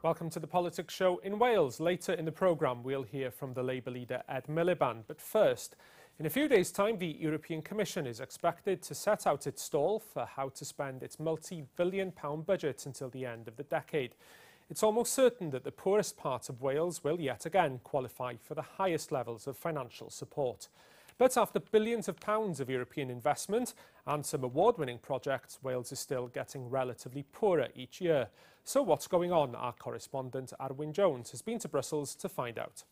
Welcome to the Politics Show in Wales. Later in the programme, we'll hear from the Labour leader Ed Miliband. But first, in a few days' time, the European Commission is expected to set out its stall for how to spend its multi-billion-pound budget until the end of the decade. It's almost certain that the poorest parts of Wales will yet again qualify for the highest levels of financial support. But after billions of pounds of European investment and some award-winning projects, Wales is still getting relatively poorer each year. So what's going on? Our correspondent Arwyn Jones has been to Brussels to find out.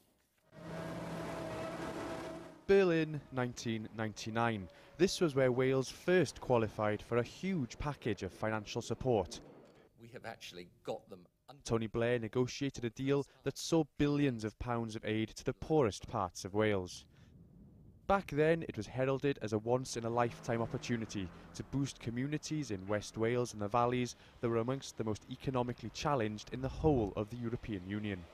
Berlin, 1999. This was where Wales first qualified for a huge package of financial support. We have actually got them. Tony Blair negotiated a deal that saw billions of pounds of aid to the poorest parts of Wales. Back then, it was heralded as a once-in-a-lifetime opportunity to boost communities in West Wales and the valleys that were amongst the most economically challenged in the whole of the European Union.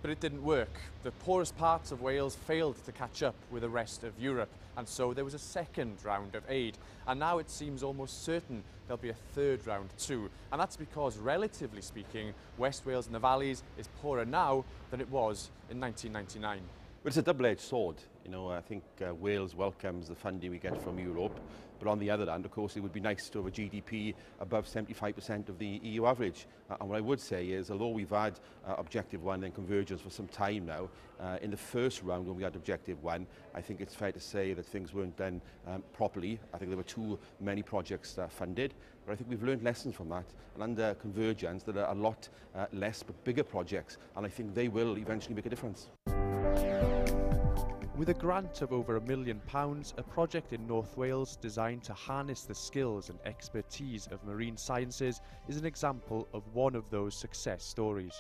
But it didn't work. The poorest parts of Wales failed to catch up with the rest of Europe, and so there was a second round of aid. And now it seems almost certain there'll be a third round too. And that's because, relatively speaking, West Wales and the valleys is poorer now than it was in 1999. Well, it's a double-edged sword. You know, I think Wales welcomes the funding we get from Europe, but on the other hand, of course, it would be nice to have a GDP above 75% of the EU average. And what I would say is, although we've had Objective 1 and convergence for some time now, in the first round when we had Objective 1, I think it's fair to say that things weren't done properly. I think there were too many projects funded, but I think we've learned lessons from that. And under convergence, there are a lot less but bigger projects, and I think they will eventually make a difference. With a grant of over £1 million, a project in North Wales designed to harness the skills and expertise of marine sciences is an example of one of those success stories.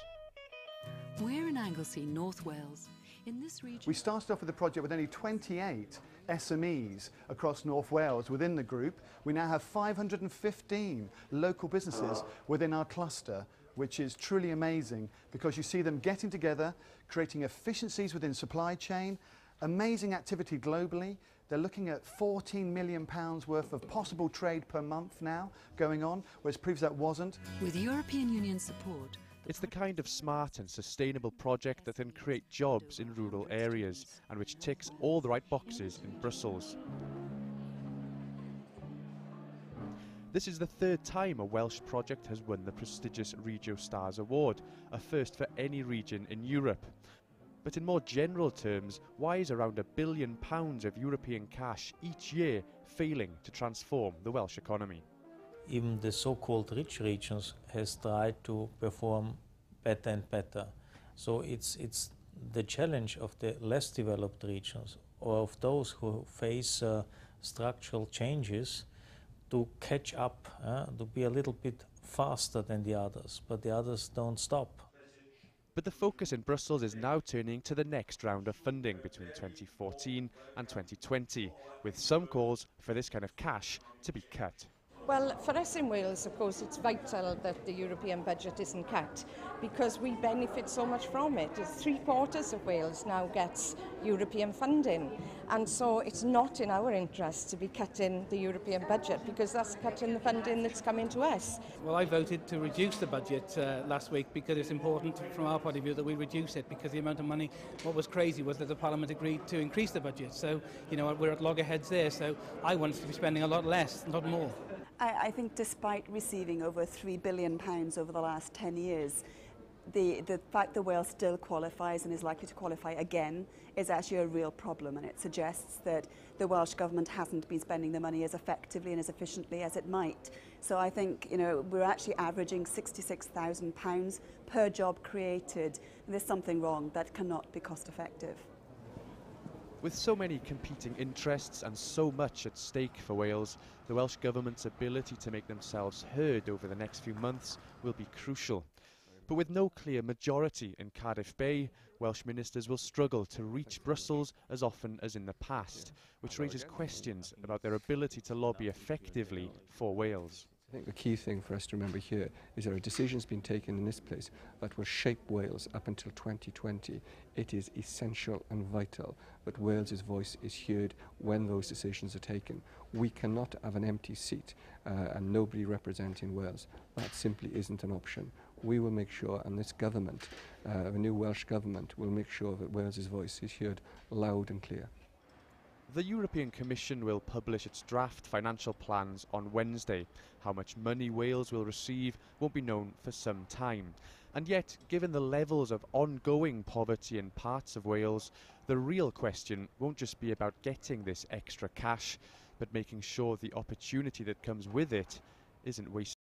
We're in Anglesey, North Wales. In this region, we started off with the project with only 28 SMEs across North Wales within the group. We now have 515 local businesses within our cluster, which is truly amazing because you see them getting together, creating efficiencies within supply chain, amazing activity globally. They're looking at £14 million worth of possible trade per month now going on, whereas previously that wasn't. With European Union support, it's the kind of smart and sustainable project that can create jobs in rural areas and which ticks all the right boxes in Brussels. This is the third time a Welsh project has won the prestigious RegioStars award, a first for any region in Europe. But in more general terms, why is around £1 billion of European cash each year failing to transform the Welsh economy? Even the so-called rich regions has tried to perform better and better. So it's the challenge of the less developed regions or of those who face structural changes to catch up, to be a little bit faster than the others, but the others don't stop. But the focus in Brussels is now turning to the next round of funding between 2014 and 2020, with some calls for this kind of cash to be cut. Well, for us in Wales, of course, it's vital that the European budget isn't cut because we benefit so much from it. It's 3/4 of Wales now gets European funding, and so it's not in our interest to be cutting the European budget because that's cutting the funding that's coming to us. Well, I voted to reduce the budget last week because it's important from our point of view that we reduce it because the amount of money, what was crazy was that the Parliament agreed to increase the budget. So, you know, we're at loggerheads there, so I want us to be spending a lot less, not more. I think despite receiving over £3 billion over the last 10 years, the fact that Wales still qualifies and is likely to qualify again is actually a real problem, and it suggests that the Welsh Government hasn't been spending the money as effectively and as efficiently as it might. So I think, you know, we're actually averaging £66,000 per job created, and there's something wrong. That cannot be cost effective. With so many competing interests and so much at stake for Wales, the Welsh Government's ability to make themselves heard over the next few months will be crucial. But with no clear majority in Cardiff Bay, Welsh ministers will struggle to reach Brussels as often as in the past, which raises questions about their ability to lobby effectively for Wales. I think the key thing for us to remember here is there are decisions being taken in this place that will shape Wales up until 2020. It is essential and vital that Wales's voice is heard when those decisions are taken. We cannot have an empty seat and nobody representing Wales. That simply isn't an option. we will make sure, and this government, the new Welsh government, will make sure that Wales's voice is heard loud and clear. The European Commission will publish its draft financial plans on Wednesday. How much money Wales will receive won't be known for some time. And yet, given the levels of ongoing poverty in parts of Wales, the real question won't just be about getting this extra cash, but making sure the opportunity that comes with it isn't wasted.